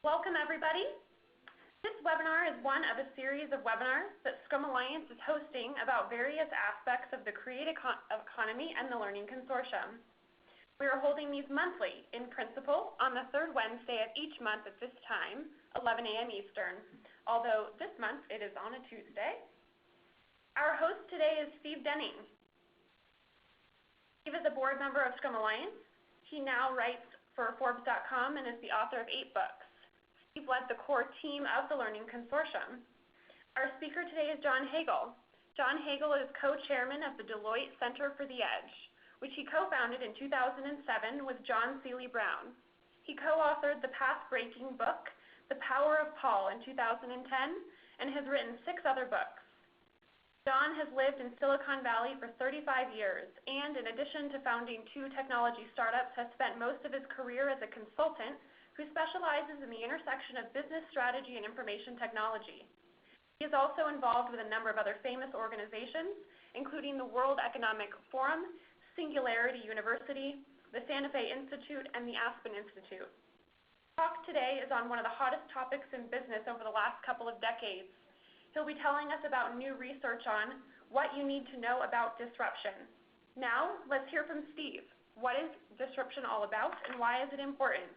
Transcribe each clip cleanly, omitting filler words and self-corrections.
Welcome, everybody. This webinar is one of a series of webinars that Scrum Alliance is hosting about various aspects of the Create Economy and the Learning Consortium. We are holding these monthly, in principle, on the third Wednesday of each month at this time, 11 a.m. Eastern, although this month it is on a Tuesday. Our host today is Steve Denning. Steve is a board member of Scrum Alliance. He now writes for Forbes.com and is the author of 8 books. Steve led the core team of the Learning Consortium. Our speaker today is John Hagel. John Hagel is co-chairman of the Deloitte Center for the Edge, which he co-founded in 2007 with John Seely Brown. He co-authored the path-breaking book, The Power of Paul, in 2010, and has written 6 other books. John has lived in Silicon Valley for 35 years, and in addition to founding 2 technology startups, has spent most of his career as a consultant who specializes in the intersection of business strategy and information technology. He is also involved with a number of other famous organizations, including the World Economic Forum, Singularity University, the Santa Fe Institute, and the Aspen Institute. Talk today is on one of the hottest topics in business over the last couple of decades. He'll be telling us about new research on what you need to know about disruption. Now, let's hear from Steve. What is disruption all about, and why is it important?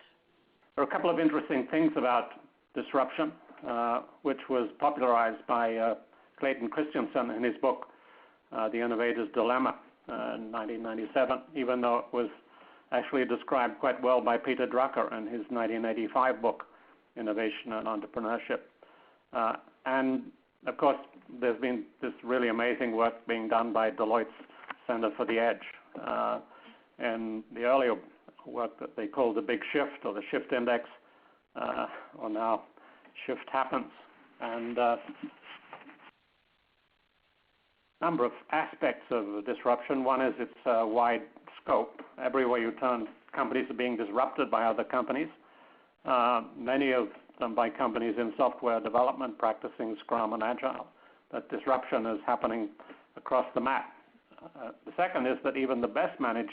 There are a couple of interesting things about disruption, which was popularized by Clayton Christensen in his book, The Innovator's Dilemma, in 1997, even though it was actually described quite well by Peter Drucker in his 1985 book, Innovation and Entrepreneurship. And of course, there's been this really amazing work being done by Deloitte's Center for the Edge. And the earlier work that they call the Big Shift or the Shift Index, or now Shift Happens. And number of aspects of disruption. One is its wide scope. Everywhere you turn, companies are being disrupted by other companies. Many of them by companies in software development practicing Scrum and Agile. That disruption is happening across the map. The second is that even the best managed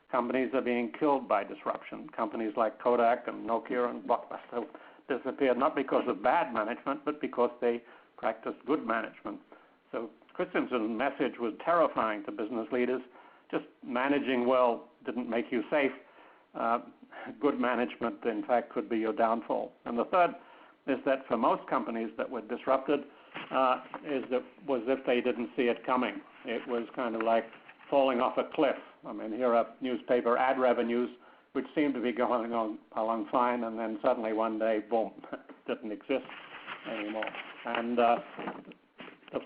companies are being killed by disruption. Companies like Kodak and Nokia and Blockbuster disappeared not because of bad management, but because they practiced good management. So Christensen's message was terrifying to business leaders. Just managing well didn't make you safe. Good management, in fact, could be your downfall. And the third is that for most companies that were disrupted, was if they didn't see it coming. It was kind of like falling off a cliff. I mean, here are newspaper ad revenues, which seem to be going along fine, and then suddenly one day, boom, didn't exist anymore. And the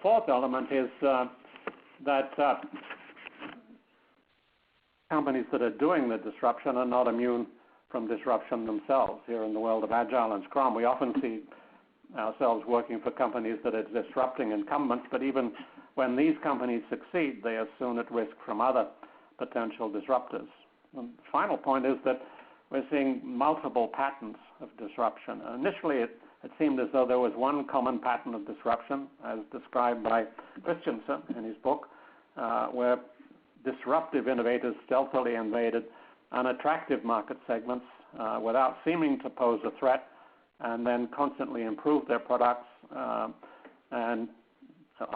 fourth element is that companies that are doing the disruption are not immune from disruption themselves. Here in the world of Agile and Scrum, we often see ourselves working for companies that are disrupting incumbents, but even when these companies succeed, they are soon at risk from other potential disruptors. And the final point is that we're seeing multiple patterns of disruption. Initially, it seemed as though there was one common pattern of disruption, as described by Christensen in his book, where disruptive innovators stealthily invaded unattractive market segments without seeming to pose a threat, and then constantly improved their products and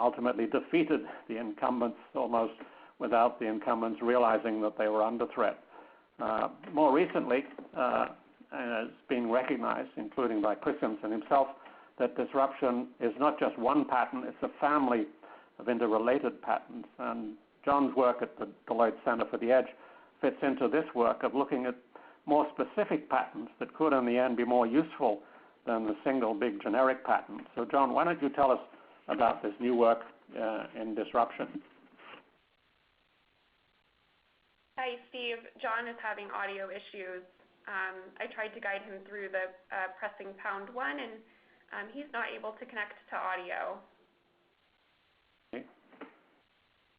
ultimately defeated the incumbents almost without the incumbents realizing that they were under threat. More recently, it's being recognized, including by Christensen himself, that disruption is not just one pattern, it's a family of interrelated patterns. And John's work at the Deloitte Center for the Edge fits into this work of looking at more specific patterns that could in the end be more useful than the single big generic pattern. So John, why don't you tell us about this new work in disruption? Hi, Steve. John is having audio issues. I tried to guide him through the pressing #1, and he's not able to connect to audio. Okay.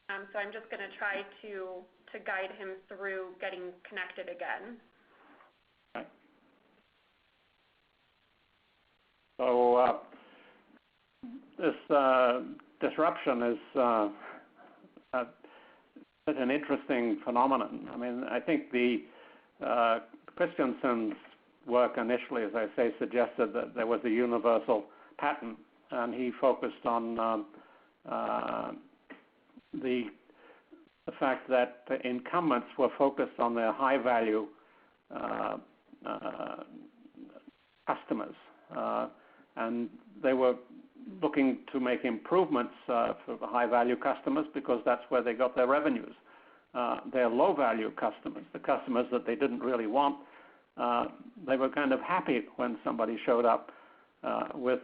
So I'm just going to try to guide him through getting connected again. Okay. So this disruption is an interesting phenomenon. I mean, I think the Christensen's work initially, as I say, suggested that there was a universal pattern, and he focused on the fact that the incumbents were focused on their high-value customers, and they were looking to make improvements for the high-value customers because that's where they got their revenues. Their low-value customers, the customers that they didn't really want, they were kind of happy when somebody showed up with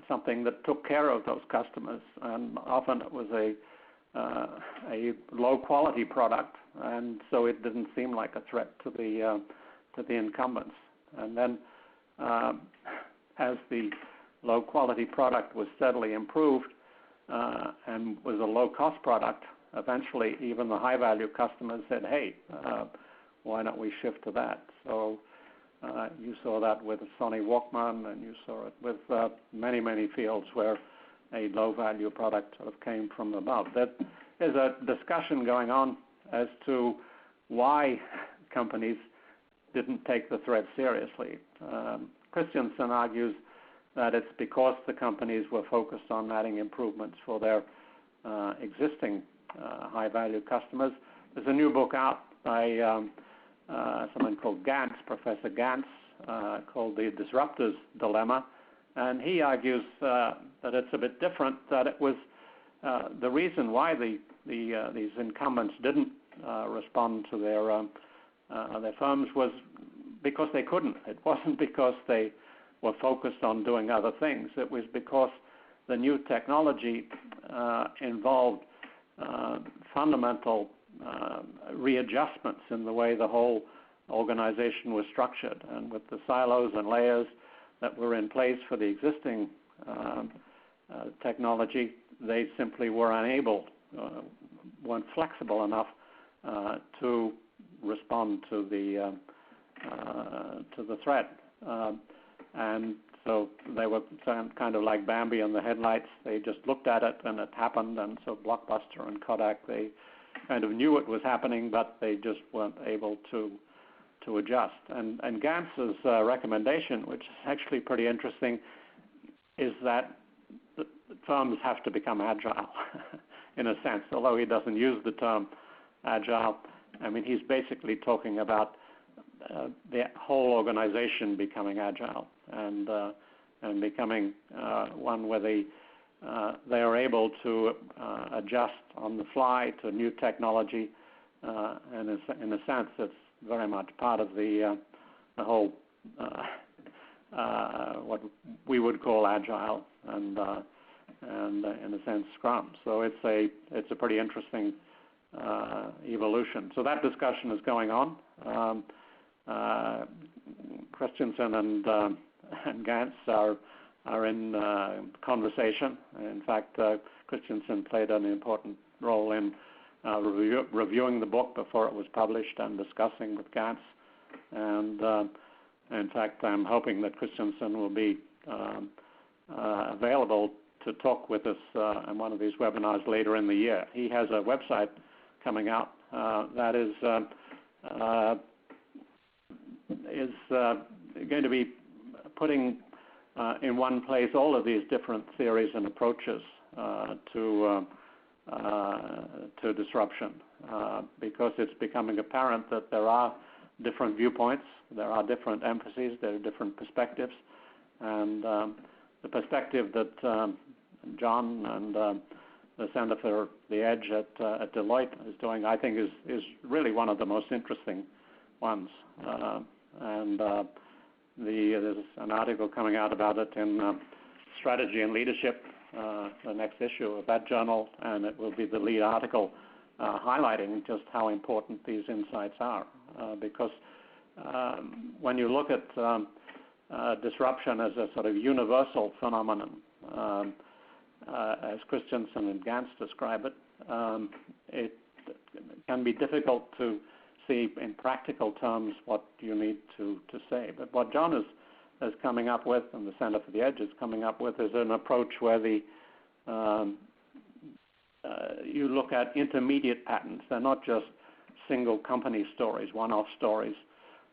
something that took care of those customers, and often it was a low-quality product, and so it didn't seem like a threat to the incumbents. And then, as the low-quality product was steadily improved and was a low-cost product, eventually even the high-value customers said, "Hey, why don't we shift to that?" So you saw that with the Sony Walkman, and you saw it with many fields where a low-value product sort of came from above. There's a discussion going on as to why companies didn't take the threat seriously. Christensen argues that it's because the companies were focused on adding improvements for their existing high-value customers. There's a new book out by someone called Gantz, Professor Gantz, called The Disruptor's Dilemma, and he argues that it's a bit different, that it was the reason why these incumbents didn't respond to their firms was because they couldn't. It wasn't because they were focused on doing other things. It was because the new technology involved fundamental readjustments in the way the whole organization was structured. And with the silos and layers that were in place for the existing technology, they simply were unable, weren't flexible enough to respond to the threat. And so they were kind of like Bambi in the headlights. They just looked at it and it happened. And so Blockbuster and Kodak, they kind of knew it was happening, but they just weren't able to adjust. And Gantz's recommendation, which is actually pretty interesting, is that the firms have to become agile in a sense, although he doesn't use the term agile. I mean, he's basically talking about the whole organization becoming agile and becoming one where they are able to adjust on the fly to new technology, and in a sense, it's very much part of the whole what we would call agile and in a sense Scrum. So it's a pretty interesting evolution. So that discussion is going on. Christensen and Gantz are in conversation. In fact, Christensen played an important role in reviewing the book before it was published and discussing with Gantz. And in fact, I'm hoping that Christensen will be available to talk with us in one of these webinars later in the year. He has a website coming out that is going to be putting in one place all of these different theories and approaches to disruption, because it's becoming apparent that there are different viewpoints, there are different emphases, there are different perspectives, and the perspective that John and the Center for the Edge at Deloitte is doing, I think, is really one of the most interesting ones. And there's an article coming out about it in Strategy and Leadership, the next issue of that journal, and it will be the lead article highlighting just how important these insights are. Because when you look at disruption as a sort of universal phenomenon, as Christensen and Gantz describe it, it can be difficult to see in practical terms what you need to say. But what John is coming up with, and the Center for the Edge is coming up with, is an approach where you look at intermediate patterns. They're not just single company stories, one-off stories,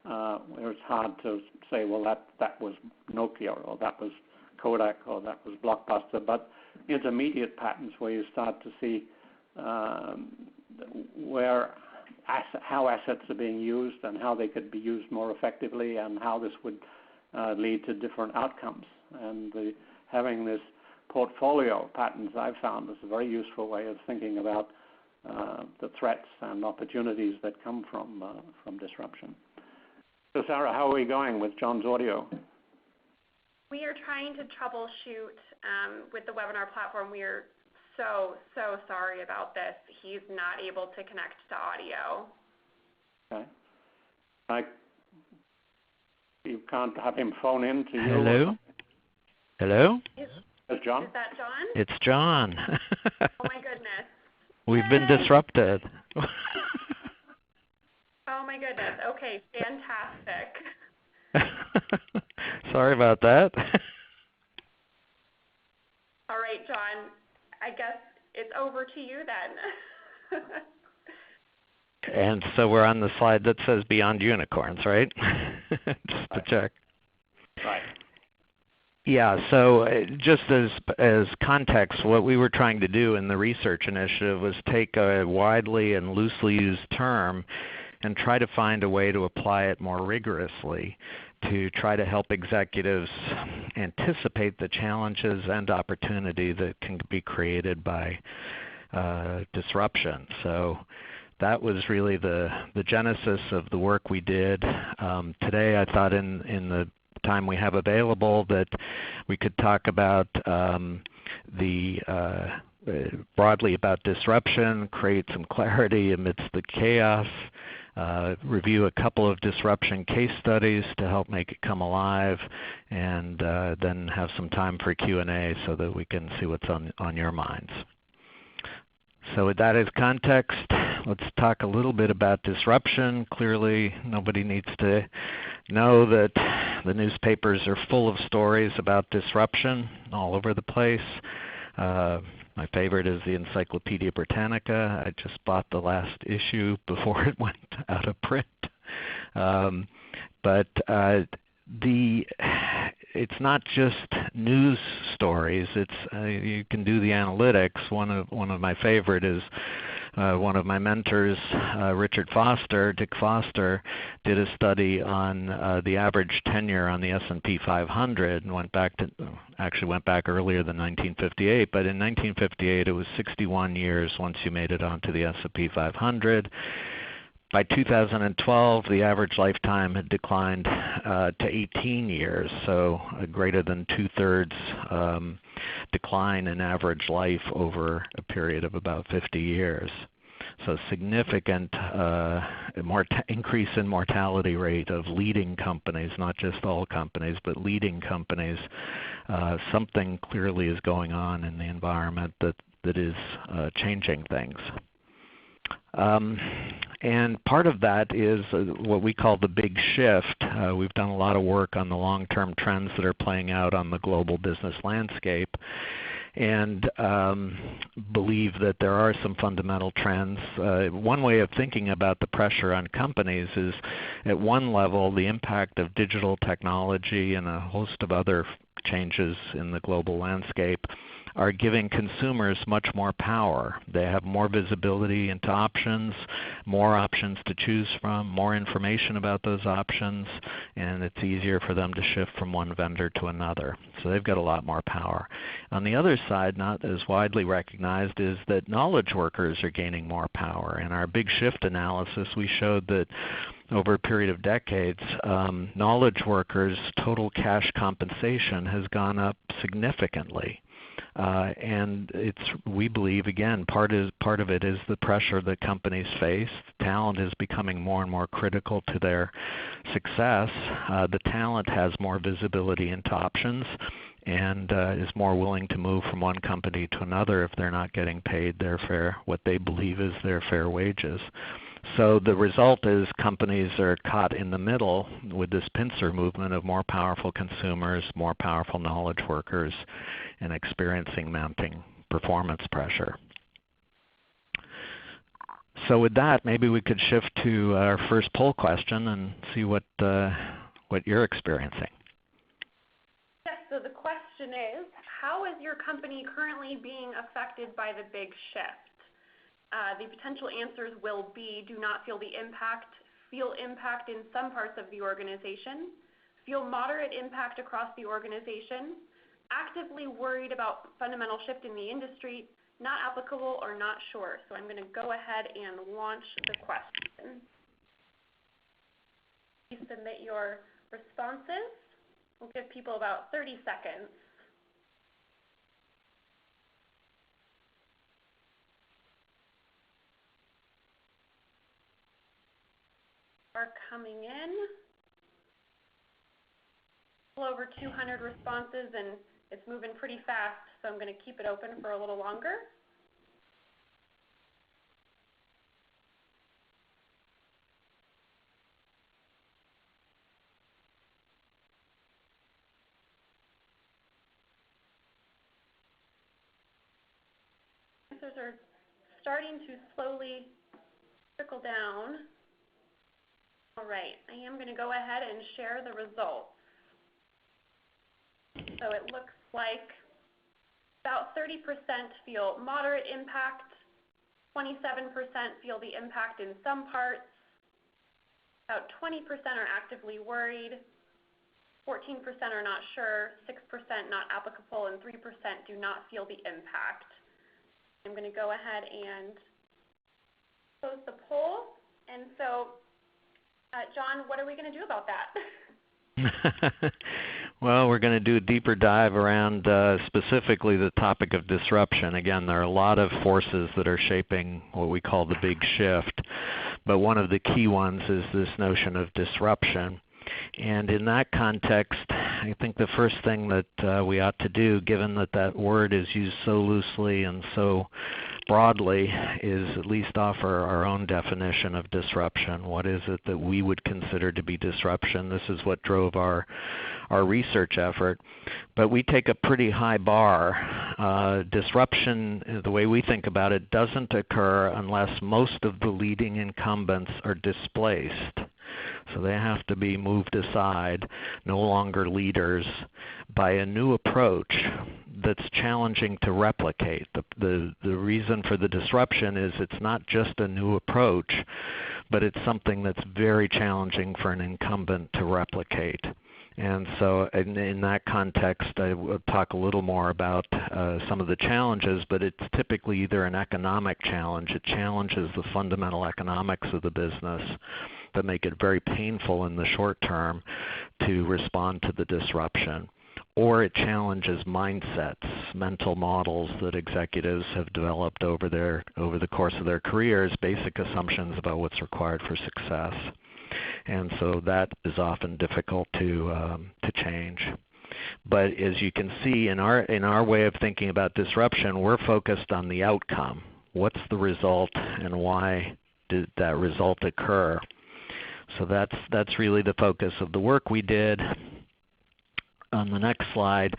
where it's hard to say, well, that was Nokia, or that was Kodak, or that was Blockbuster, but intermediate patents where you start to see how assets are being used and how they could be used more effectively and how this would lead to different outcomes. And having this portfolio of patents, I've found, is a very useful way of thinking about the threats and opportunities that come from disruption. So Sarah, how are we going with John's audio? We are trying to troubleshoot with the webinar platform. We are so sorry about this. He's not able to connect to audio. Okay. You can't have him phone in to you? Hello? Hello? Is John? Is that John? It's John. Oh my goodness. We've been disrupted. Oh my goodness. Okay, fantastic. Sorry about that. All right, John. I guess it's over to you then. And so we're on the slide that says Beyond Unicorns, right? Just to check. Right. Yeah, so just as context, what we were trying to do in the research initiative was take a widely and loosely used term and try to find a way to apply it more rigorously to try to help executives anticipate the challenges and opportunity that can be created by disruption. So that was really the genesis of the work we did. Today I thought in the time we have available that we could talk about broadly about disruption, create some clarity amidst the chaos, review a couple of disruption case studies to help make it come alive, and then have some time for Q&A so that we can see what's on your minds. So with that as context, let's talk a little bit about disruption. Clearly, nobody needs to know that the newspapers are full of stories about disruption all over the place. My favorite is the Encyclopedia Britannica. I just bought the last issue before it went out of print. But it's not just news stories. It's you can do the analytics. One of my favorite is one of my mentors, Richard Foster, Dick Foster, did a study on the average tenure on the S&P 500 and went back earlier than 1958. But in 1958, it was 61 years once you made it onto the S&P 500. By 2012, the average lifetime had declined to 18 years, so a greater than two-thirds decline in average life over a period of about 50 years. So significant increase in mortality rate of leading companies, not just all companies, but leading companies. Something clearly is going on in the environment that is changing things. And part of that is what we call the big shift. We've done a lot of work on the long-term trends that are playing out on the global business landscape, and believe that there are some fundamental trends. One way of thinking about the pressure on companies is, at one level, the impact of digital technology and a host of other changes in the global landscape are giving consumers much more power. They have more visibility into options, more options to choose from, more information about those options, and it's easier for them to shift from one vendor to another. So they've got a lot more power. On the other side, not as widely recognized, is that knowledge workers are gaining more power. In our big shift analysis, we showed that over a period of decades, knowledge workers' total cash compensation has gone up significantly. And we believe, again, part of it is the pressure that companies face. Talent is becoming more and more critical to their success. The talent has more visibility into options and is more willing to move from one company to another if they're not getting paid what they believe is their fair wages. So the result is companies are caught in the middle with this pincer movement of more powerful consumers, more powerful knowledge workers, and experiencing mounting performance pressure. So with that, maybe we could shift to our first poll question and see what you're experiencing. Yes, so the question is, how is your company currently being affected by the big shift? The potential answers will be: do not feel the impact, feel impact in some parts of the organization, feel moderate impact across the organization, actively worried about fundamental shift in the industry, not applicable, or not sure. So I'm going to go ahead and launch the question. Please submit your responses. We'll give people about 30 seconds. Are coming in. A little over 200 responses, and it's moving pretty fast, so I'm going to keep it open for a little longer. Answers are starting to slowly trickle down. All right, I am going to go ahead and share the results. So it looks like about 30% feel moderate impact, 27% feel the impact in some parts, about 20% are actively worried, 14% are not sure, 6% not applicable, and 3% do not feel the impact. I'm going to go ahead and close the poll. And so John, what are we going to do about that? Well, we're going to do a deeper dive around specifically the topic of disruption. Again, there are a lot of forces that are shaping what we call the big shift, but one of the key ones is this notion of disruption. And in that context, I think the first thing that we ought to do, given that that word is used so loosely and so broadly, is at least offer our own definition of disruption. What is it that we would consider to be disruption? This is what drove our research effort. But we take a pretty high bar. Disruption, the way we think about it, doesn't occur unless most of the leading incumbents are displaced. So they have to be moved aside, no longer leaders, by a new approach that's challenging to replicate. The reason for the disruption is it's not just a new approach, but it's something that's very challenging for an incumbent to replicate. And so in that context, I will talk a little more about some of the challenges, but it's typically either an economic challenge. It challenges the fundamental economics of the business that make it very painful in the short term to respond to the disruption. Or it challenges mindsets, mental models that executives have developed over the course of their careers, basic assumptions about what's required for success. And so that is often difficult to change. But as you can see, in our way of thinking about disruption, we're focused on the outcome. What's the result, and why did that result occur? So that's really the focus of the work we did. On the next slide,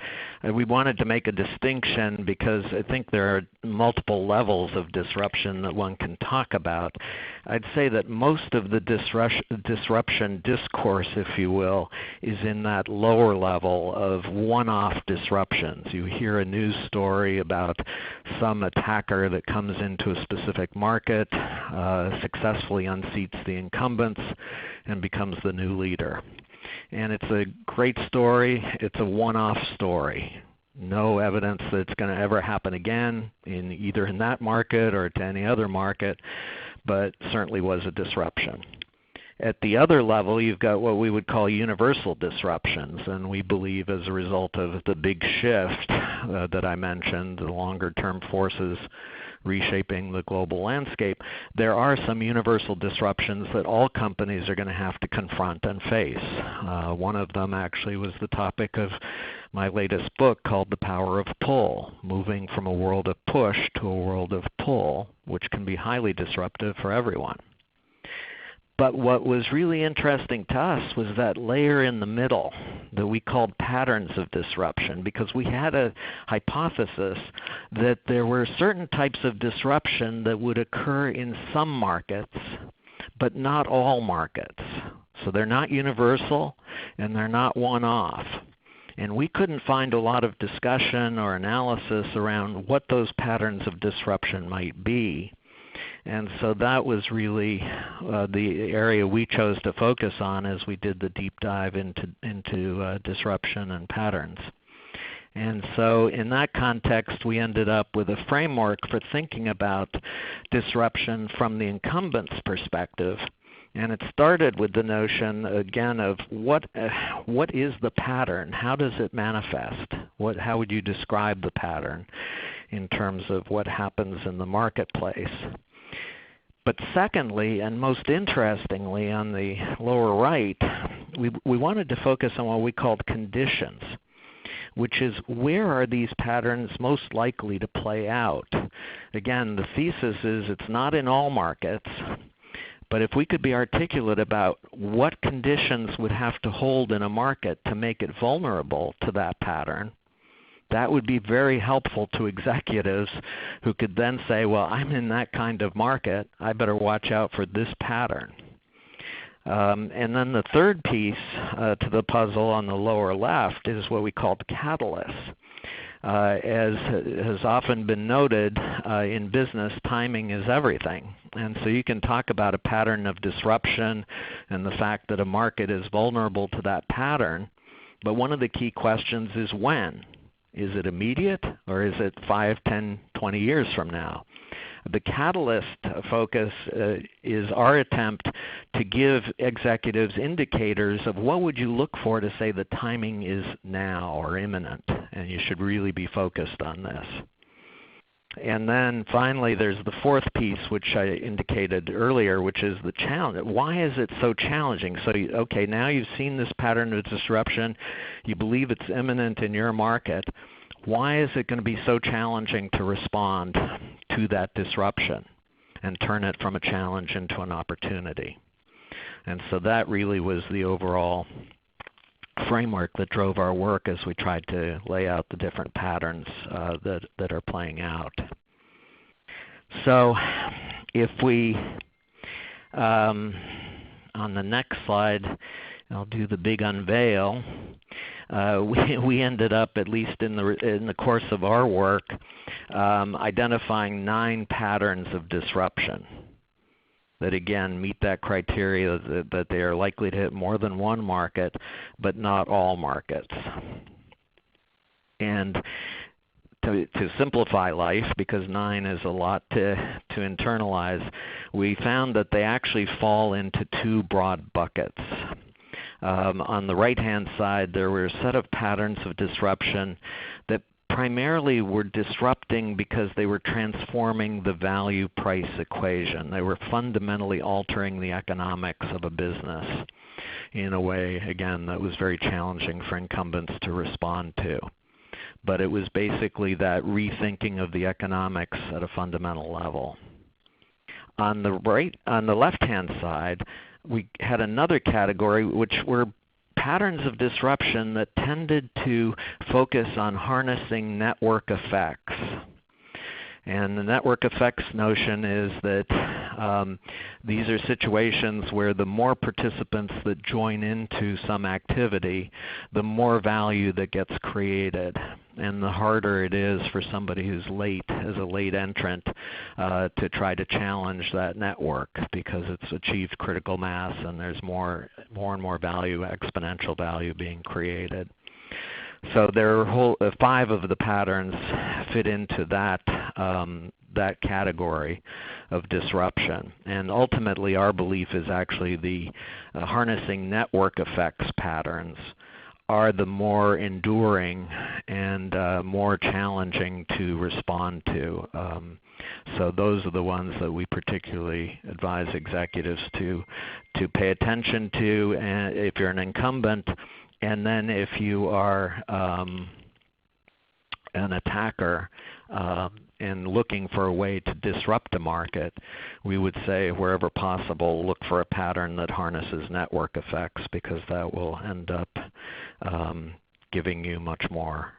we wanted to make a distinction because I think there are multiple levels of disruption that one can talk about. I'd say that most of the disruption discourse, if you will, is in that lower level of one-off disruptions. You hear a news story about some attacker that comes into a specific market, successfully unseats the incumbents, and becomes the new leader. And it's a great story. It's a one-off story. No evidence that it's going to ever happen again, either in that market or to any other market, but certainly was a disruption. At the other level, you've got what we would call universal disruptions, and we believe as a result of the big shift that I mentioned, the longer-term forces reshaping the global landscape, there are some universal disruptions that all companies are going to have to confront and face. One of them actually was the topic of my latest book called The Power of Pull, moving from a world of push to a world of pull, which can be highly disruptive for everyone. But what was really interesting to us was that layer in the middle that we called patterns of disruption, because we had a hypothesis that there were certain types of disruption that would occur in some markets, but not all markets. So they're not universal and they're not one-off. And we couldn't find a lot of discussion or analysis around what those patterns of disruption might be. And so that was really the area we chose to focus on as we did the deep dive into disruption and patterns. And so in that context, we ended up with a framework for thinking about disruption from the incumbent's perspective. And it started with the notion, again, of what is the pattern? How does it manifest? How would you describe the pattern in terms of what happens in the marketplace? But secondly, and most interestingly on the lower right, we wanted to focus on what we called conditions, which is where are these patterns most likely to play out? Again, the thesis is it's not in all markets, but if we could be articulate about what conditions would have to hold in a market to make it vulnerable to that pattern, that would be very helpful to executives who could then say, well, I'm in that kind of market. I better watch out for this pattern. And then the third piece to the puzzle on the lower left is what we called catalysts. As has often been noted in business, timing is everything. And so you can talk about a pattern of disruption and the fact that a market is vulnerable to that pattern, but one of the key questions is when. Is it immediate, or is it 5, 10, 20 years from now? The catalyst focus is our attempt to give executives indicators of what would you look for to say the timing is now or imminent, and you should really be focused on this. And then finally, there's the fourth piece, which I indicated earlier, which is the challenge. Why is it so challenging? So, okay, now you've seen this pattern of disruption. You believe it's imminent in your market. Why is it going to be so challenging to respond to that disruption and turn it from a challenge into an opportunity? And so that really was the overall framework that drove our work as we tried to lay out the different patterns that are playing out. So if we, on the next slide, I'll do the big unveil. We ended up, at least in the course of our work, identifying 9 patterns of disruption that again meet that criteria that they are likely to hit more than one market, but not all markets. And to simplify life, because 9 is a lot to internalize, we found that they actually fall into 2 broad buckets. On the right-hand side, there were a set of patterns of disruption that primarily were disrupting because they were transforming the value-price equation. They were fundamentally altering the economics of a business in a way, again, that was very challenging for incumbents to respond to. But it was basically that rethinking of the economics at a fundamental level. On the left-hand side, we had another category, which were patterns of disruption that tended to focus on harnessing network effects. And the network effects notion is that these are situations where the more participants that join into some activity, the more value that gets created. And the harder it is for somebody who's late, as a late entrant, to try to challenge that network because it's achieved critical mass and there's more and more value, exponential value being created. So there are 5 of the patterns fit into that category of disruption. And ultimately our belief is actually the harnessing network effects patterns are the more enduring and more challenging to respond to. So those are the ones that we particularly advise executives to pay attention to, and if you're an incumbent. And then if you are an attacker and looking for a way to disrupt a market, we would say wherever possible, look for a pattern that harnesses network effects, because that will end up giving you much more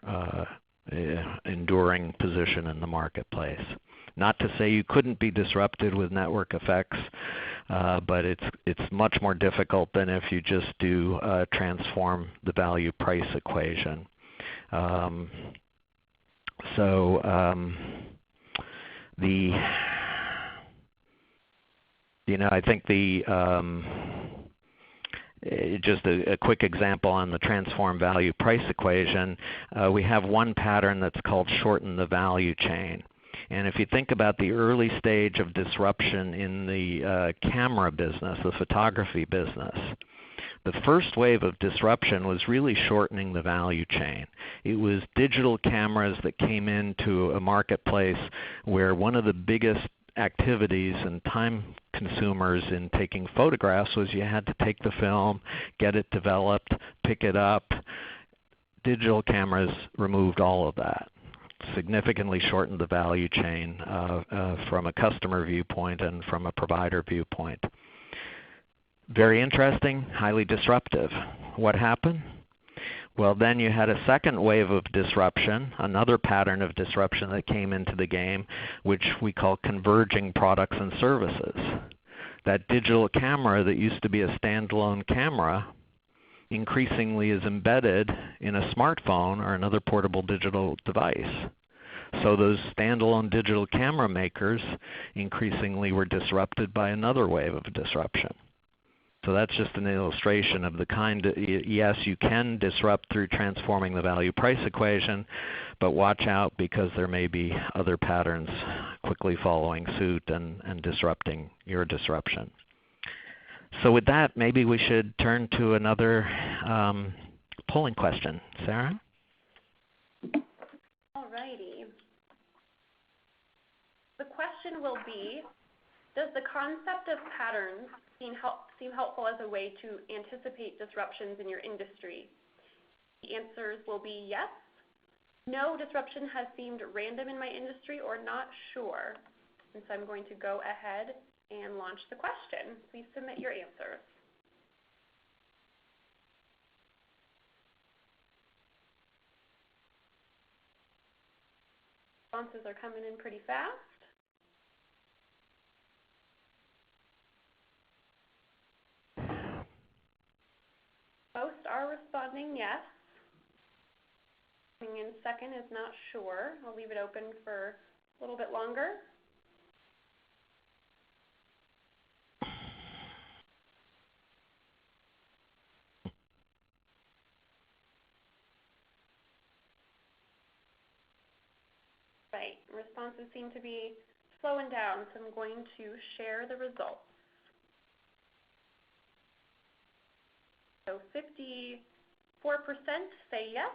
enduring position in the marketplace. Not to say you couldn't be disrupted with network effects, but it's much more difficult than if you just do transform the value price equation. I think just a quick example on the transform value price equation, we have one pattern that's called shorten the value chain. And if you think about the early stage of disruption in the camera business, the photography business, the first wave of disruption was really shortening the value chain. It was digital cameras that came into a marketplace where one of the biggest activities and time consumers in taking photographs was you had to take the film, get it developed, pick it up. Digital cameras removed all of that, significantly shortened the value chain from a customer viewpoint and from a provider viewpoint. Very interesting, highly disruptive. What happened? Well, then you had a second wave of disruption, another pattern of disruption that came into the game, which we call converging products and services. That digital camera that used to be a standalone camera increasingly is embedded in a smartphone or another portable digital device. So those standalone digital camera makers increasingly were disrupted by another wave of disruption. So that's just an illustration of the kind of, yes, you can disrupt through transforming the value price equation, but watch out because there may be other patterns quickly following suit and disrupting your disruption. So with that, maybe we should turn to another polling question. Sarah? All righty. The question will be, does the concept of patterns seem helpful as a way to anticipate disruptions in your industry? The answers will be yes, no, disruption has seemed random in my industry, or not sure. And so I'm going to go ahead and launch the question. Please submit your answers. Responses are coming in pretty fast. Most are responding yes. Coming in second is not sure. I'll leave it open for a little bit longer. Right, responses seem to be slowing down, so I'm going to share the results. So 54% say yes,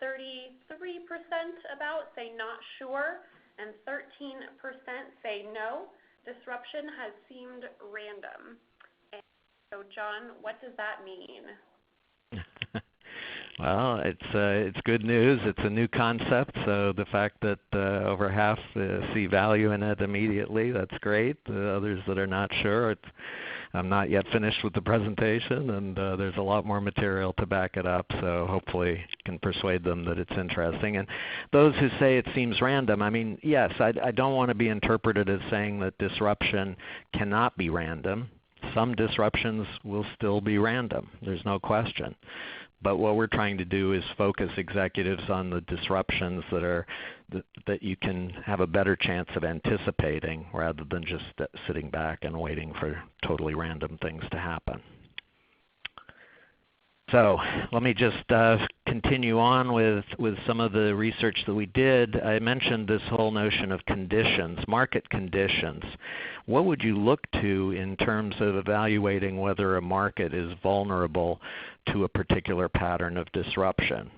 33% about say not sure, and 13% say no. Disruption has seemed random. And so John, what does that mean? Well, it's good news. It's a new concept, so the fact that over half see value in it immediately, that's great. The others that are not sure, I'm not yet finished with the presentation, and there's a lot more material to back it up, so hopefully can persuade them that it's interesting. And those who say it seems random, I mean, yes, I don't want to be interpreted as saying that disruption cannot be random. Some disruptions will still be random. There's no question. But what we're trying to do is focus executives on the disruptions that you can have a better chance of anticipating rather than just sitting back and waiting for totally random things to happen. So let me just continue on with some of the research that we did. I mentioned this whole notion of conditions, market conditions. What would you look to in terms of evaluating whether a market is vulnerable to a particular pattern of disruption?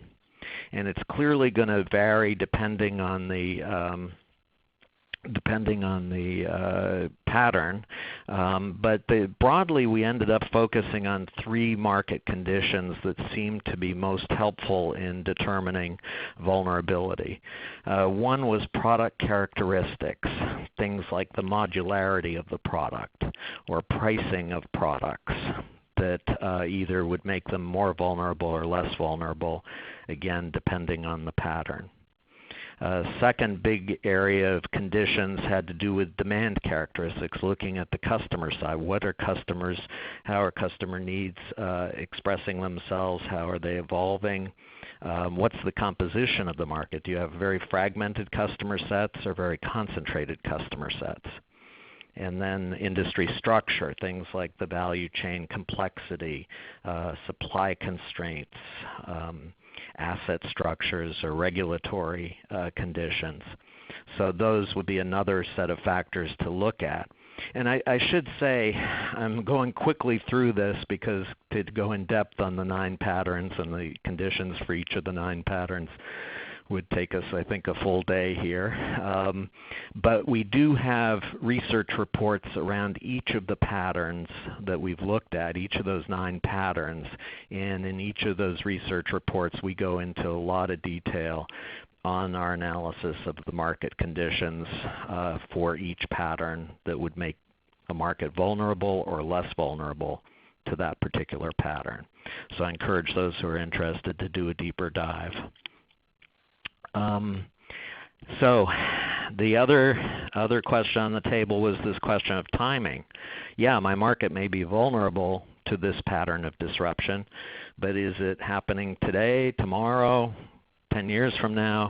And it's clearly going to vary depending on the depending on the pattern. But broadly, we ended up focusing on 3 market conditions that seemed to be most helpful in determining vulnerability. One was product characteristics, things like the modularity of the product or pricing of products that either would make them more vulnerable or less vulnerable, again, depending on the pattern. Second big area of conditions had to do with demand characteristics, looking at the customer side. What are customers, how are customer needs expressing themselves, how are they evolving? What's the composition of the market? Do you have very fragmented customer sets or very concentrated customer sets? And then industry structure, things like the value chain complexity, supply constraints, asset structures or regulatory conditions. So those would be another set of factors to look at. And I should say, I'm going quickly through this because to go in depth on the 9 patterns and the conditions for each of the 9 patterns would take us, I think, a full day here. But we do have research reports around each of the patterns that we've looked at, each of those 9 patterns. And in each of those research reports, we go into a lot of detail on our analysis of the market conditions for each pattern that would make a market vulnerable or less vulnerable to that particular pattern. So I encourage those who are interested to do a deeper dive. So the other question on the table was this question of timing. Yeah, my market may be vulnerable to this pattern of disruption, but is it happening today, tomorrow, 10 years from now?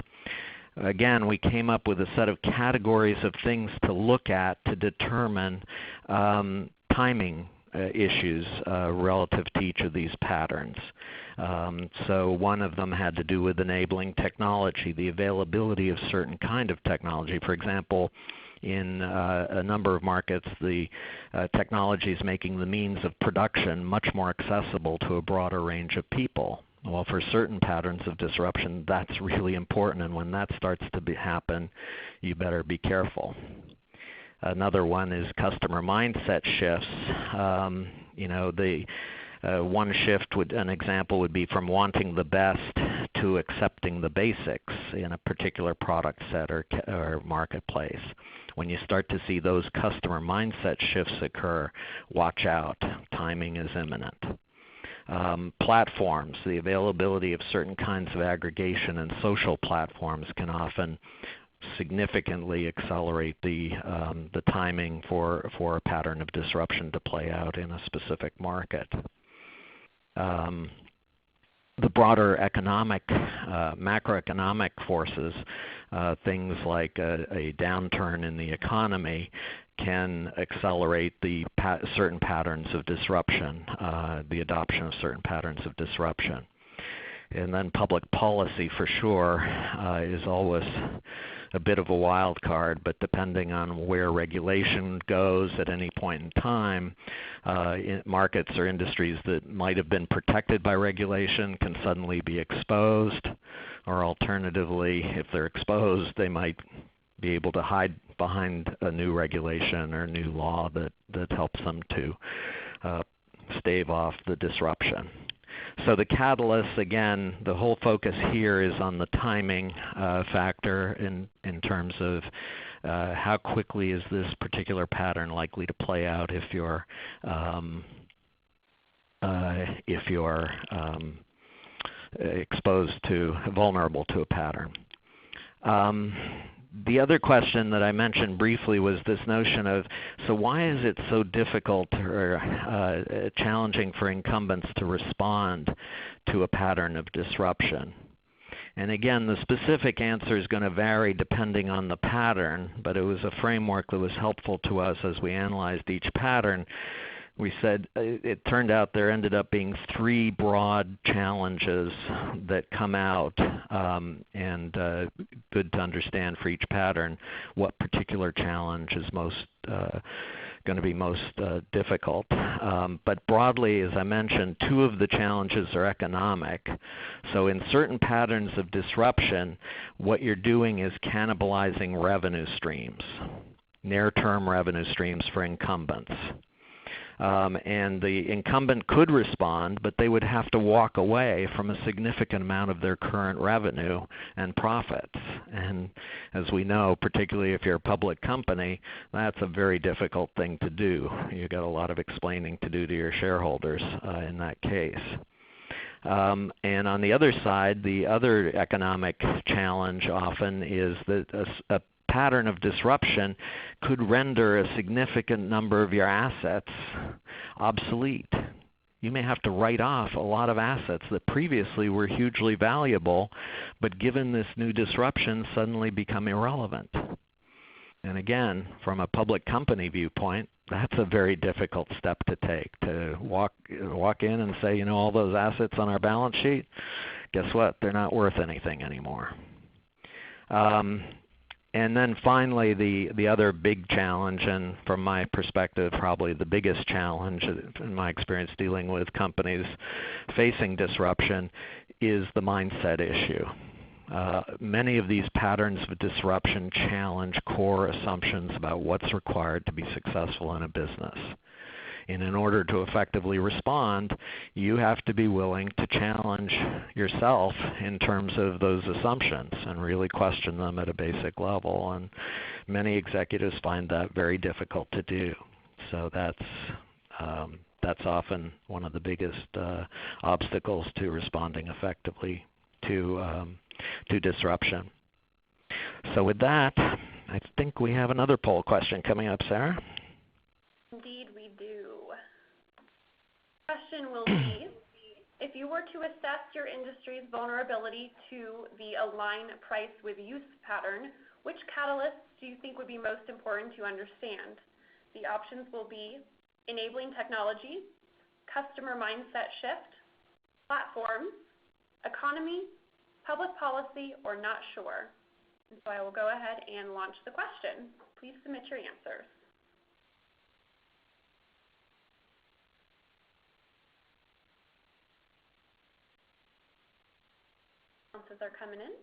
Again, we came up with a set of categories of things to look at to determine timing issues relative to each of these patterns. So one of them had to do with enabling technology, the availability of certain kind of technology. For example, in a number of markets, the technology is making the means of production much more accessible to a broader range of people. Well, for certain patterns of disruption, that's really important, and when that starts to happen, you better be careful. Another one is customer mindset shifts. One shift an example would be from wanting the best to accepting the basics in a particular product set or marketplace. When you start to see those customer mindset shifts occur, watch out. Timing is imminent. Platforms, the availability of certain kinds of aggregation and social platforms can often significantly accelerate the timing for a pattern of disruption to play out in a specific market. The broader macroeconomic forces, things like a downturn in the economy, can accelerate certain patterns of disruption, the adoption of certain patterns of disruption. And then public policy, for sure, is always a bit of a wild card, but depending on where regulation goes at any point in time, markets or industries that might have been protected by regulation can suddenly be exposed, or alternatively, if they're exposed, they might be able to hide behind a new regulation or new law that helps them to stave off the disruption. So the catalysts, again, the whole focus here is on the timing factor in terms of how quickly is this particular pattern likely to play out if you're vulnerable to a pattern. The other question that I mentioned briefly was this notion of, so why is it so difficult or challenging for incumbents to respond to a pattern of disruption? And again, the specific answer is going to vary depending on the pattern, but it was a framework that was helpful to us as we analyzed each pattern. We said it turned out there ended up being 3 broad challenges that come out, and good to understand for each pattern what particular challenge is most going to be most difficult. But broadly, as I mentioned, two of the challenges are economic. So in certain patterns of disruption, what you're doing is cannibalizing revenue streams, near-term revenue streams for incumbents. And the incumbent could respond, but they would have to walk away from a significant amount of their current revenue and profits. And as we know, particularly if you're a public company, that's a very difficult thing to do. You've got a lot of explaining to do to your shareholders in that case. And on the other side, the other economic challenge often is that a pattern of disruption could render a significant number of your assets obsolete. You may have to write off a lot of assets that previously were hugely valuable, but given this new disruption suddenly become irrelevant. And again, from a public company viewpoint, that's a very difficult step to take, to walk in and say, you know, all those assets on our balance sheet, guess what? They're not worth anything anymore. And then finally, the other big challenge, and from my perspective, probably the biggest challenge in my experience dealing with companies facing disruption, is the mindset issue. Many of these patterns of disruption challenge core assumptions about what's required to be successful in a business. And in order to effectively respond, you have to be willing to challenge yourself in terms of those assumptions and really question them at a basic level. And many executives find that very difficult to do. So that's often one of the biggest obstacles to responding effectively to disruption. So with that, I think we have another poll question coming up, Sarah. Indeed, we do. Question will be, if you were to assess your industry's vulnerability to the align price with use pattern, which catalysts do you think would be most important to understand? The options will be enabling technology, customer mindset shift, platforms, economy, public policy, or not sure. And so I will go ahead and launch the question. Please submit your answers. Answers are coming in.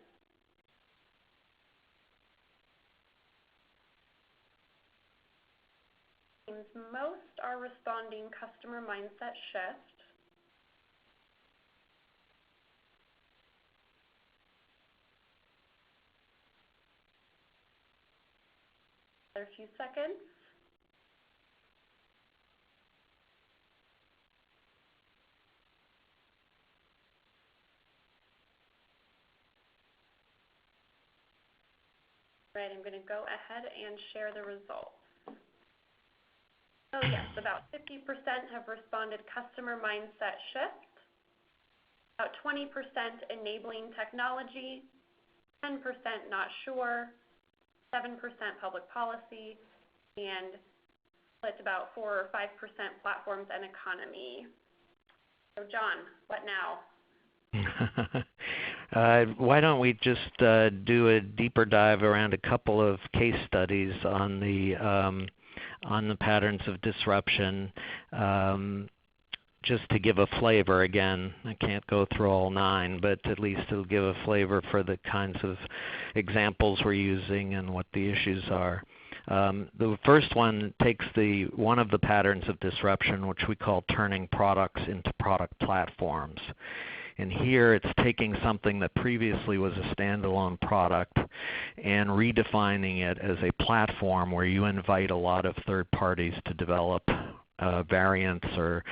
Seems most are responding customer mindset shift. Another few seconds. Right, I'm going to go ahead and share the results. Oh yes, about 50% have responded customer mindset shift, about 20% enabling technology, 10% not sure, 7% public policy, and split about 4 or 5% platforms and economy. So John, what now? Why don't we just do a deeper dive around a couple of case studies on the patterns of disruption, just to give a flavor. Again, I can't go through all 9, but at least it'll give a flavor for the kinds of examples we're using and what the issues are. The first one takes one of the patterns of disruption, which we call turning products into product platforms. And here it's taking something that previously was a standalone product and redefining it as a platform where you invite a lot of third parties to develop variants or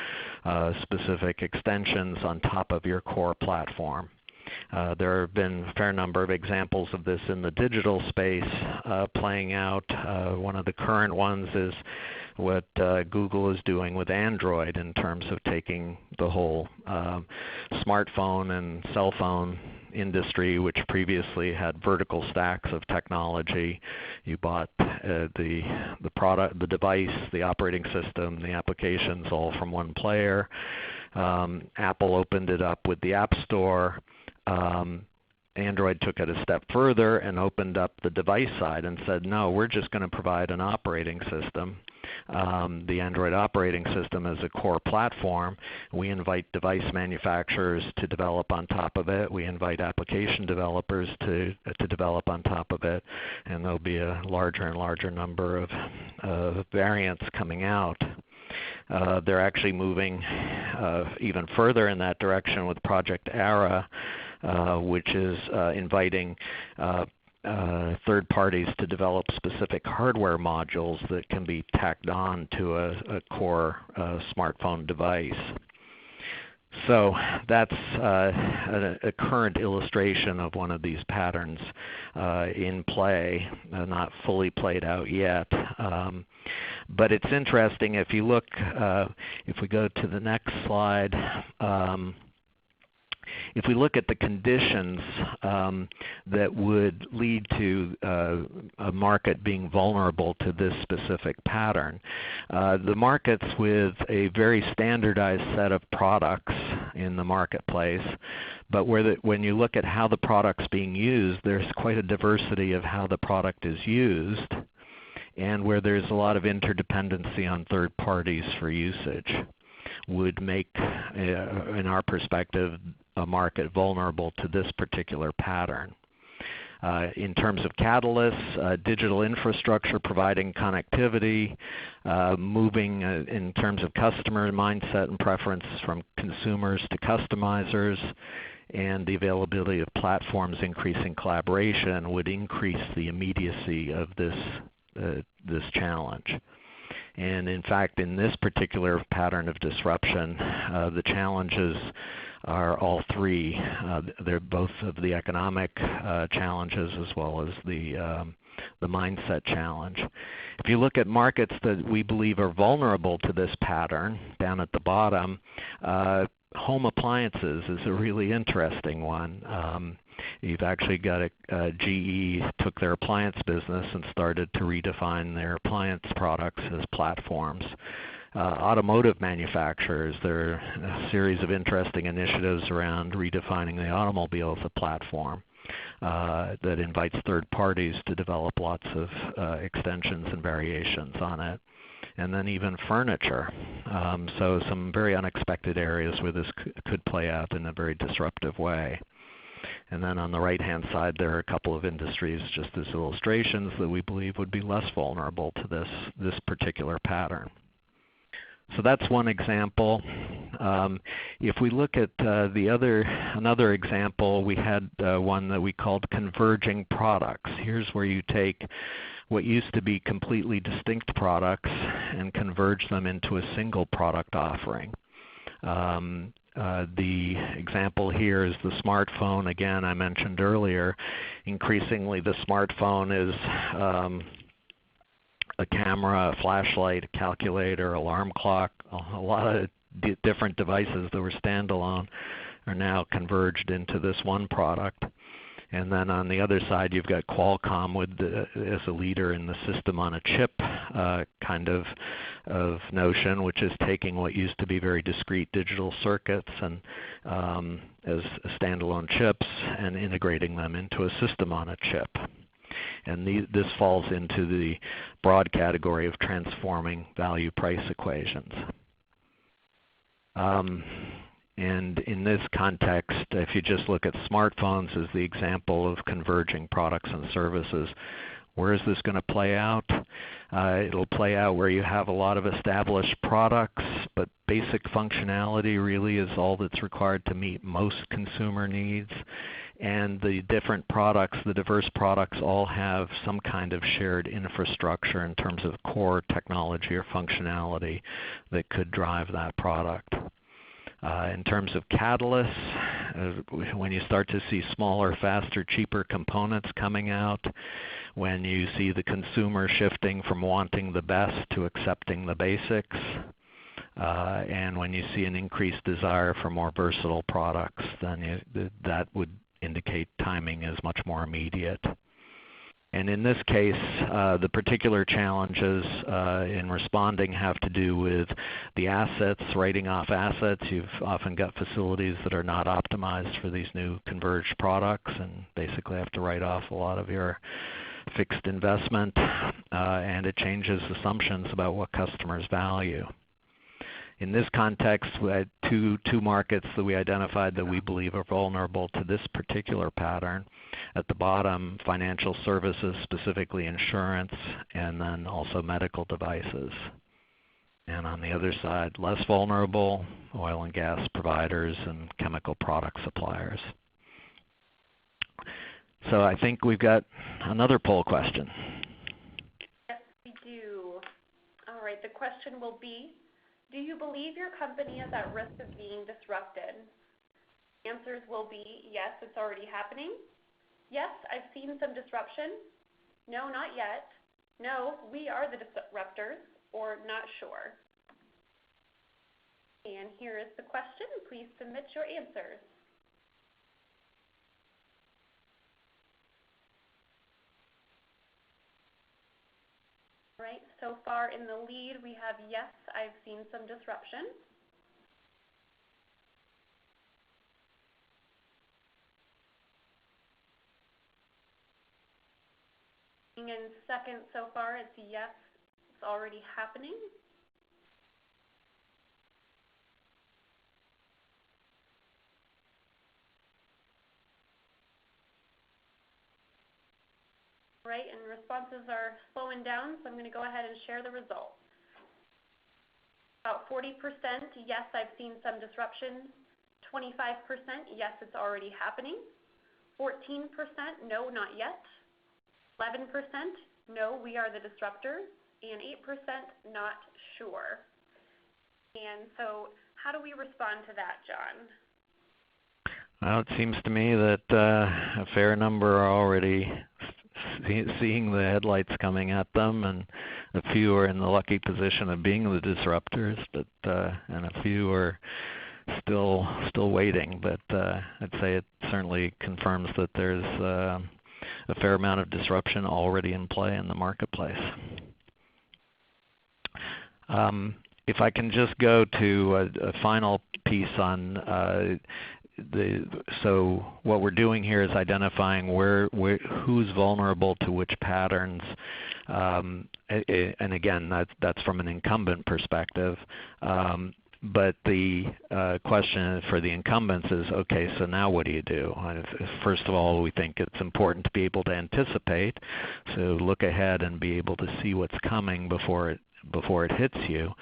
specific extensions on top of your core platform. There have been a fair number of examples of this in the digital space playing out. One of the current ones is what Google is doing with Android in terms of taking the whole smartphone and cell phone industry, which previously had vertical stacks of technology. You bought the product, the device, the operating system, the applications all from one player. Apple opened it up with the App Store. Android took it a step further and opened up the device side and said, no, we're just going to provide an operating system, the Android operating system as a core platform. We invite device manufacturers to develop on top of it. We invite application developers to develop on top of it, and there'll be a larger and larger number of variants coming out. They're actually moving even further in that direction with Project Ara, which is inviting third parties to develop specific hardware modules that can be tacked on to a core smartphone device. So that's a current illustration of one of these patterns in play, not fully played out yet. But it's interesting if you look, if we go to the next slide, if we look at the conditions that would lead to a market being vulnerable to this specific pattern, the markets with a very standardized set of products in the marketplace, but when you look at how the product's being used, there's quite a diversity of how the product is used, and where there's a lot of interdependency on third parties for usage, would make, in our perspective, a market vulnerable to this particular pattern. In terms of catalysts, digital infrastructure providing connectivity, moving in terms of customer mindset and preference from consumers to customizers, and the availability of platforms increasing collaboration would increase the immediacy of this challenge. And in fact, in this particular pattern of disruption, the challenges are all three. They're both of the economic challenges as well as the mindset challenge. If you look at markets that we believe are vulnerable to this pattern, down at the bottom, home appliances is a really interesting one. You've actually got GE took their appliance business and started to redefine their appliance products as platforms. Automotive manufacturers, there are a series of interesting initiatives around redefining the automobile as a platform that invites third parties to develop lots of extensions and variations on it. And then even furniture. So some very unexpected areas where this could play out in a very disruptive way. And then on the right-hand side, there are a couple of industries, just as illustrations, that we believe would be less vulnerable to this particular pattern. So that's one example. If we look at another example, we had one that we called converging products. Here's where you take what used to be completely distinct products and converge them into a single product offering. The example here is the smartphone. Again, I mentioned earlier, increasingly the smartphone is a camera, a flashlight, a calculator, alarm clock. A lot of different devices that were standalone are now converged into this one product. And then on the other side, you've got Qualcomm as a leader in the system on a chip kind of notion, which is taking what used to be very discrete digital circuits and as standalone chips and integrating them into a system on a chip. And this falls into the broad category of transforming value-price equations. And in this context, if you just look at smartphones as the example of converging products and services, where is this going to play out? It'll play out where you have a lot of established products, but basic functionality really is all that's required to meet most consumer needs. And the different products, the diverse products, all have some kind of shared infrastructure in terms of core technology or functionality that could drive that product. In terms of catalysts, when you start to see smaller, faster, cheaper components coming out, when you see the consumer shifting from wanting the best to accepting the basics, and when you see an increased desire for more versatile products, then that would indicate timing is much more immediate. And in this case, the particular challenges in responding have to do with the assets, writing off assets. You've often got facilities that are not optimized for these new converged products and basically have to write off a lot of your fixed investment, and it changes assumptions about what customers value. In this context, we had two markets that we identified that we believe are vulnerable to this particular pattern. At the bottom, financial services, specifically insurance, and then also medical devices. And on the other side, less vulnerable, oil and gas providers and chemical product suppliers. So I think we've got another poll question. Yes, we do. All right, the question will be, do you believe your company is at risk of being disrupted? Answers will be, yes, it's already happening. Yes, I've seen some disruption. No, not yet. No, we are the disruptors, or not sure. And here is the question. Please submit your answers. Right, so far in the lead we have yes, I've seen some disruption. In second so far, it's yes, it's already happening. Right, and responses are slowing down, so I'm going to go ahead and share the results. About 40% yes, I've seen some disruption. 25% yes, it's already happening. 14% no, not yet. 11% no, we are the disruptors. And 8% not sure. And so how do we respond to that, John? Well, it seems to me that a fair number are already seeing the headlights coming at them, and a few are in the lucky position of being the disruptors, but and a few are still waiting. But I'd say it certainly confirms that there's a fair amount of disruption already in play in the marketplace. If I can just go to a final piece on so what we're doing here is identifying who's vulnerable to which patterns, and again, that's from an incumbent perspective. But the question for the incumbents is, okay, so now what do you do? First of all, we think it's important to be able to anticipate, so look ahead and be able to see what's coming before it hits you,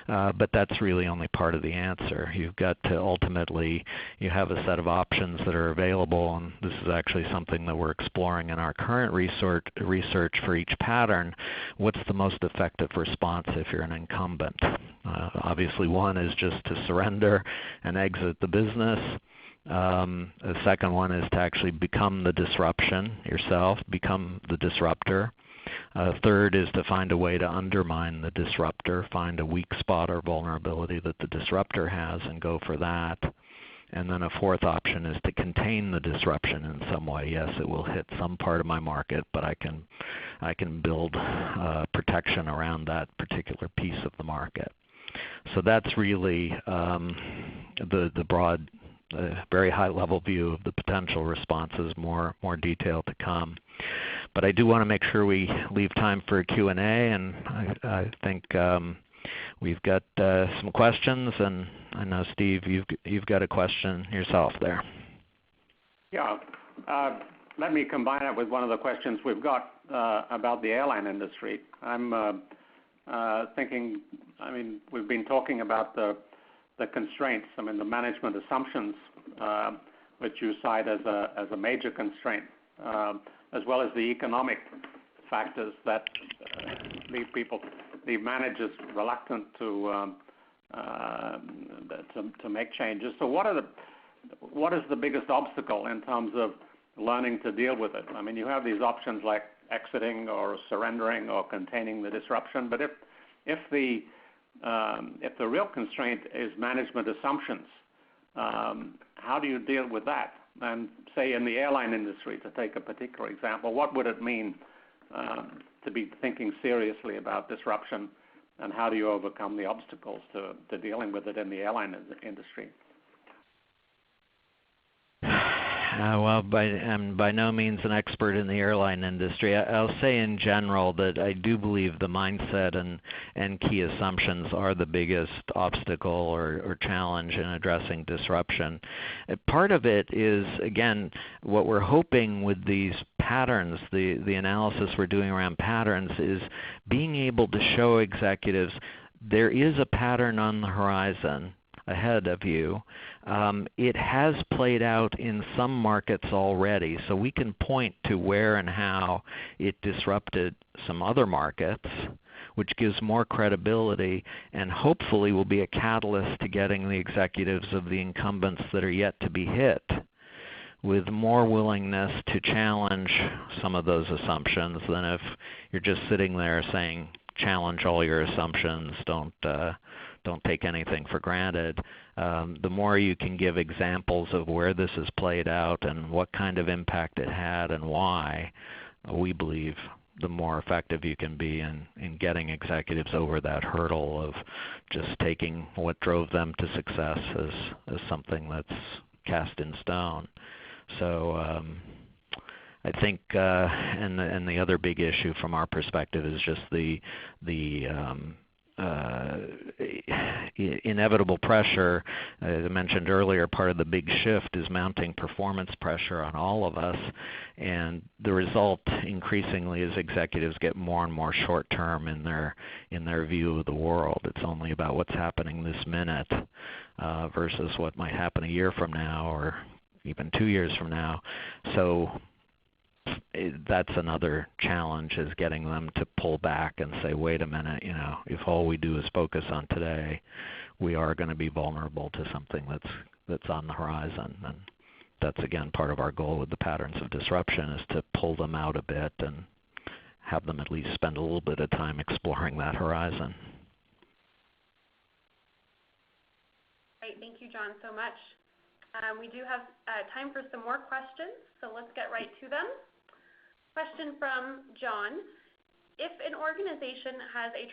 but that's really only part of the answer. You've got to ultimately, you have a set of options that are available, and this is actually something that we're exploring in our current research for each pattern. What's the most effective response if you're an incumbent? Obviously one is just to surrender and exit the business. The second one is to actually become the disruption yourself, become the disruptor. Third is to find a way to undermine the disruptor, find a weak spot or vulnerability that the disruptor has and go for that. And then a fourth option is to contain the disruption in some way. Yes, it will hit some part of my market, but I can build protection around that particular piece of the market. So that's really the broad, very high level view of the potential responses, more detail to come. But I do want to make sure we leave time for a Q&A, and I think we've got some questions, and I know, Steve, you've got a question yourself there. Yeah. Let me combine it with one of the questions we've got about the airline industry. I'm thinking, we've been talking about the constraints, the management assumptions, which you cite as a major constraint, as well as the economic factors that leave managers reluctant to make changes. So what is the biggest obstacle in terms of learning to deal with it? You have these options like exiting or surrendering or containing the disruption, but if the real constraint is management assumptions, how do you deal with that? And say in the airline industry, to take a particular example, what would it mean to be thinking seriously about disruption and how do you overcome the obstacles to dealing with it in the airline industry? Well, I'm by no means an expert in the airline industry. I'll say in general that I do believe the mindset and key assumptions are the biggest obstacle or challenge in addressing disruption. Part of it is, again, what we're hoping with these patterns, the analysis we're doing around patterns, is being able to show executives there is a pattern on the horizon ahead of you. It has played out in some markets already, so we can point to where and how it disrupted some other markets, which gives more credibility and hopefully will be a catalyst to getting the executives of the incumbents that are yet to be hit with more willingness to challenge some of those assumptions than if you're just sitting there saying, challenge all your assumptions, don't take anything for granted. The more you can give examples of where this has played out and what kind of impact it had and why, we believe the more effective you can be in getting executives over that hurdle of just taking what drove them to success as something that's cast in stone. So I think, and the other big issue from our perspective is just the inevitable pressure. As I mentioned earlier, part of the big shift is mounting performance pressure on all of us, and the result increasingly is executives get more and more short-term in their view of the world. It's only about what's happening this minute versus what might happen a year from now or even 2 years from now. So that's another challenge, is getting them to pull back and say, wait a minute, if all we do is focus on today, we are going to be vulnerable to something that's on the horizon. And that's, again, part of our goal with the patterns of disruption, is to pull them out a bit and have them at least spend a little bit of time exploring that horizon. Great. Thank you, John, so much. We do have time for some more questions, so let's get right to them. Question from John. If an organization has a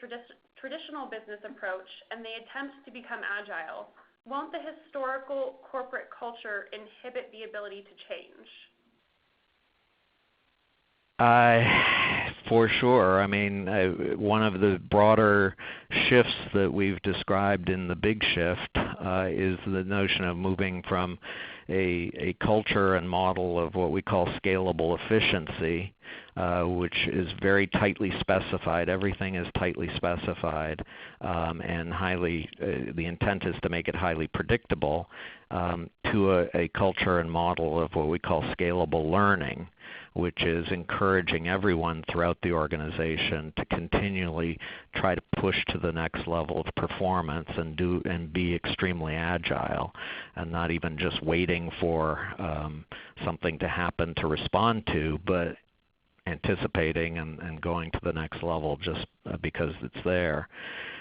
traditional business approach and they attempt to become agile, won't the historical corporate culture inhibit the ability to change? For sure. I mean, one of the broader shifts that we've described in the big shift is the notion of moving from a culture and model of what we call scalable efficiency, which is very tightly specified. Everything is tightly specified, and the intent is to make it highly predictable, to a culture and model of what we call scalable learning, which is encouraging everyone throughout the organization to continually try to push to the next level of performance and be extremely agile, and not even just waiting for something to happen to respond to, but anticipating and going to the next level just because it's there.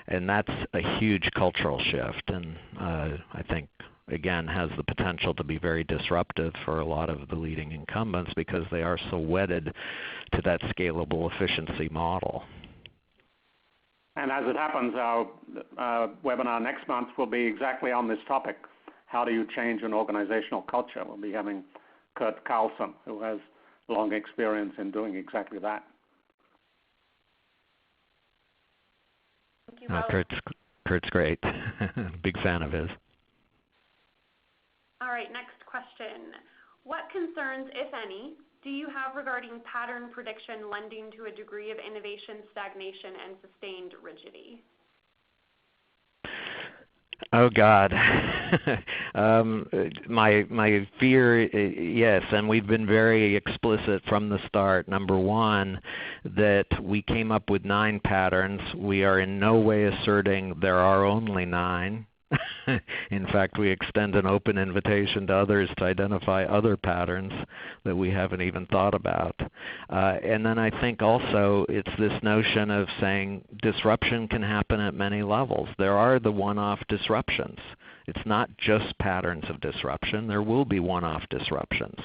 And that's a huge cultural shift, and I think, again, has the potential to be very disruptive for a lot of the leading incumbents because they are so wedded to that scalable efficiency model. And as it happens, our webinar next month will be exactly on this topic. How do you change an organizational culture? We'll be having Kurt Carlson, who has long experience in doing exactly that. Thank you, Kurt's great. Big fan of his. All right, next question. What concerns, if any, do you have regarding pattern prediction lending to a degree of innovation stagnation and sustained rigidity? Oh God, my fear, yes, and we've been very explicit from the start. Number one, that we came up with 9 patterns. We are in no way asserting there are only 9. In fact, we extend an open invitation to others to identify other patterns that we haven't even thought about. And then I think also it's this notion of saying disruption can happen at many levels. There are the one-off disruptions. It's not just patterns of disruption. There will be one-off disruptions,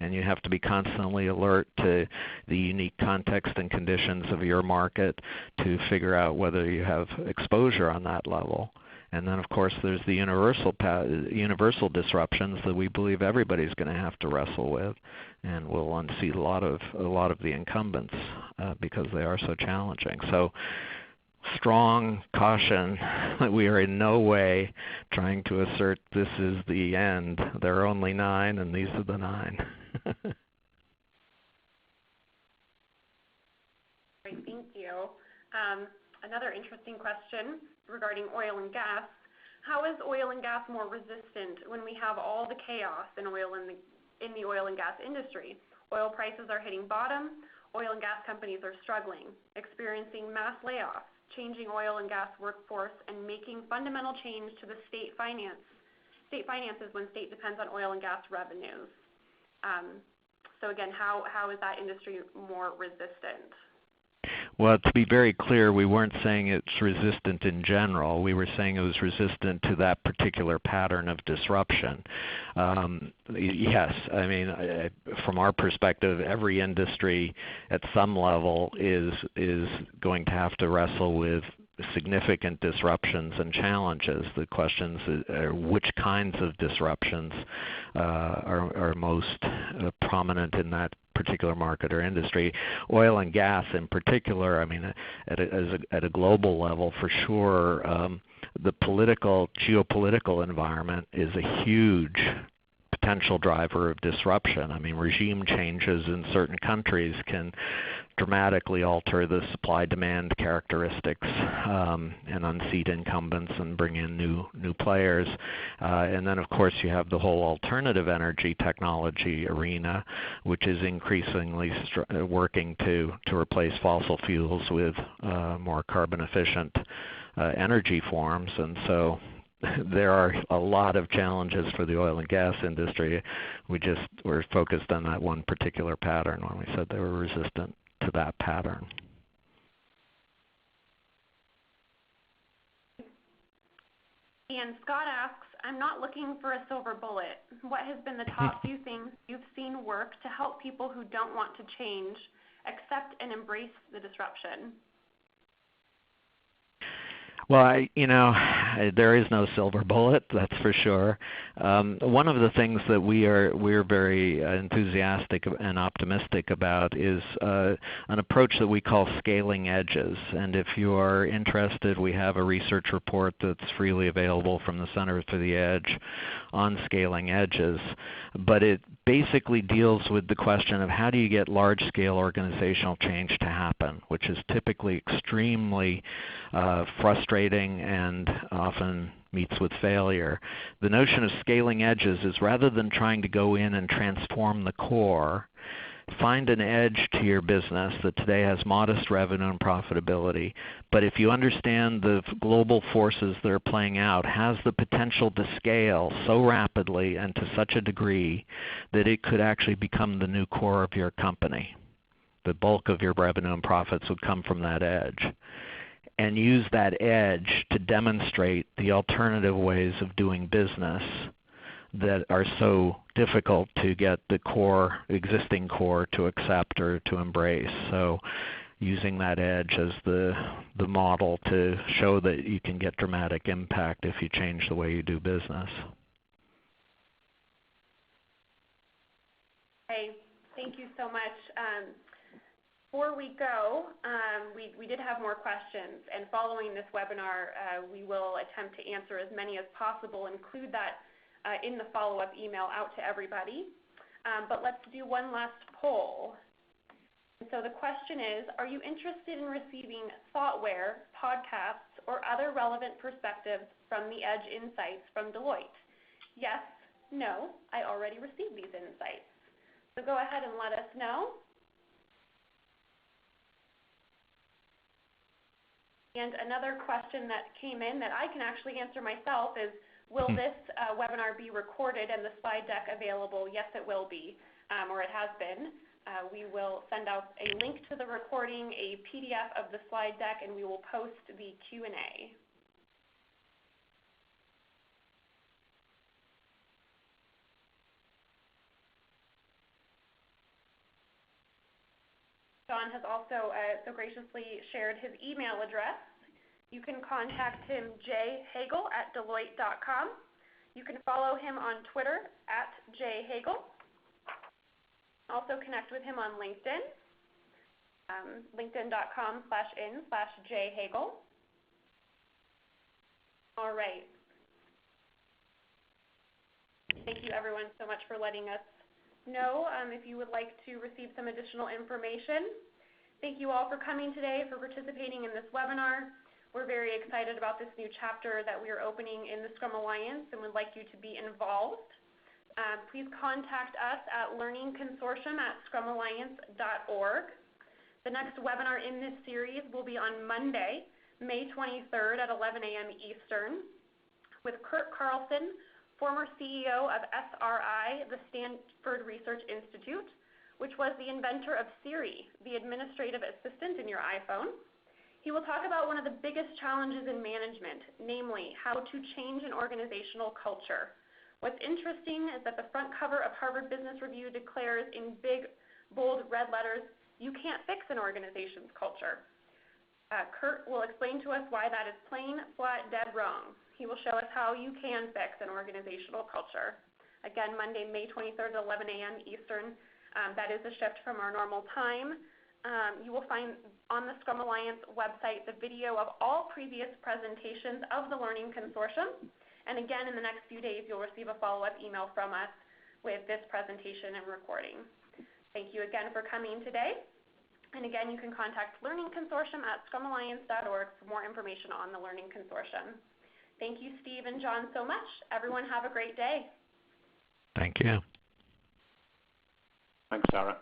and you have to be constantly alert to the unique context and conditions of your market to figure out whether you have exposure on that level. And then, of course, there's the universal disruptions that we believe everybody's going to have to wrestle with, and will unseat a lot of the incumbents because they are so challenging. So, strong caution that we are in no way trying to assert this is the end. There are only 9, and these are the 9. Great, thank you. Another interesting question regarding oil and gas. How is oil and gas more resistant when we have all the chaos in the oil and gas industry? Oil prices are hitting bottom. Oil and gas companies are struggling, experiencing mass layoffs, changing oil and gas workforce, and making fundamental change to the state finances when state depends on oil and gas revenues. So again, how is that industry more resistant? Well, to be very clear, we weren't saying it's resistant in general. We were saying it was resistant to that particular pattern of disruption. Yes, I mean, from our perspective, every industry at some level is going to have to wrestle with significant disruptions and challenges. The questions are which kinds of disruptions are most prominent in that particular market or industry. Oil and gas in particular, I mean, at a global level for sure, the geopolitical environment is a huge potential driver of disruption. I mean, regime changes in certain countries can dramatically alter the supply-demand characteristics and unseat incumbents and bring in new players. And then, of course, you have the whole alternative energy technology arena, which is increasingly working to replace fossil fuels with more carbon-efficient energy forms. And so there are a lot of challenges for the oil and gas industry. We're focused on that one particular pattern when we said they were resistant to that pattern. And Scott asks, I'm not looking for a silver bullet. What has been the top few things you've seen work to help people who don't want to change, accept and embrace the disruption? Well, there is no silver bullet, that's for sure. One of the things that we're very enthusiastic and optimistic about is an approach that we call scaling edges. And if you are interested, we have a research report that's freely available from the Center for the Edge on scaling edges. But it basically deals with the question of how do you get large-scale organizational change to happen, which is typically extremely frustrating and often meets with failure. The notion of scaling edges is rather than trying to go in and transform the core, find an edge to your business that today has modest revenue and profitability, but if you understand the global forces that are playing out, has the potential to scale so rapidly and to such a degree that it could actually become the new core of your company. The bulk of your revenue and profits would come from that edge. And use that edge to demonstrate the alternative ways of doing business that are so difficult to get the existing core to accept or to embrace. So using that edge as the model to show that you can get dramatic impact if you change the way you do business. Okay, thank you so much. Before we go, we did have more questions, and following this webinar, we will attempt to answer as many as possible, include that in the follow-up email out to everybody. But let's do one last poll. And so the question is, are you interested in receiving ThoughtWare, podcasts, or other relevant perspectives from the Edge Insights from Deloitte? Yes, no, I already received these insights. So go ahead and let us know. And another question that came in that I can actually answer myself is, will this webinar be recorded and the slide deck available? Yes, it will be, or it has been. We will send out a link to the recording, a PDF of the slide deck, and we will post the Q&A. John has also so graciously shared his email address. You can contact him, jhagel@deloitte.com. You can follow him on Twitter @jhagel. Also connect with him on LinkedIn, linkedin.com/in/jhagel. All right. Thank you everyone so much for letting us know if you would like to receive some additional information. Thank you all for coming today, for participating in this webinar. We're very excited about this new chapter that we are opening in the Scrum Alliance and would like you to be involved. Please contact us at learningconsortium@scrumalliance.org. The next webinar in this series will be on Monday, May 23rd at 11 a.m. Eastern with Kurt Carlson, former CEO of SRI, the Stanford Research Institute, which was the inventor of Siri, the administrative assistant in your iPhone. He will talk about one of the biggest challenges in management, namely how to change an organizational culture. What's interesting is that the front cover of Harvard Business Review declares in big, bold red letters, you can't fix an organization's culture. Kurt will explain to us why that is plain, flat, dead wrong. He will show us how you can fix an organizational culture. Again, Monday, May 23rd at 11 a.m. Eastern. That is a shift from our normal time. You will find on the Scrum Alliance website the video of all previous presentations of the Learning Consortium. And again, in the next few days, you'll receive a follow-up email from us with this presentation and recording. Thank you again for coming today. And again, you can contact Learning Consortium at scrumalliance.org for more information on the Learning Consortium. Thank you, Steve and John, so much. Everyone have a great day. Thank you. Thanks, Sarah.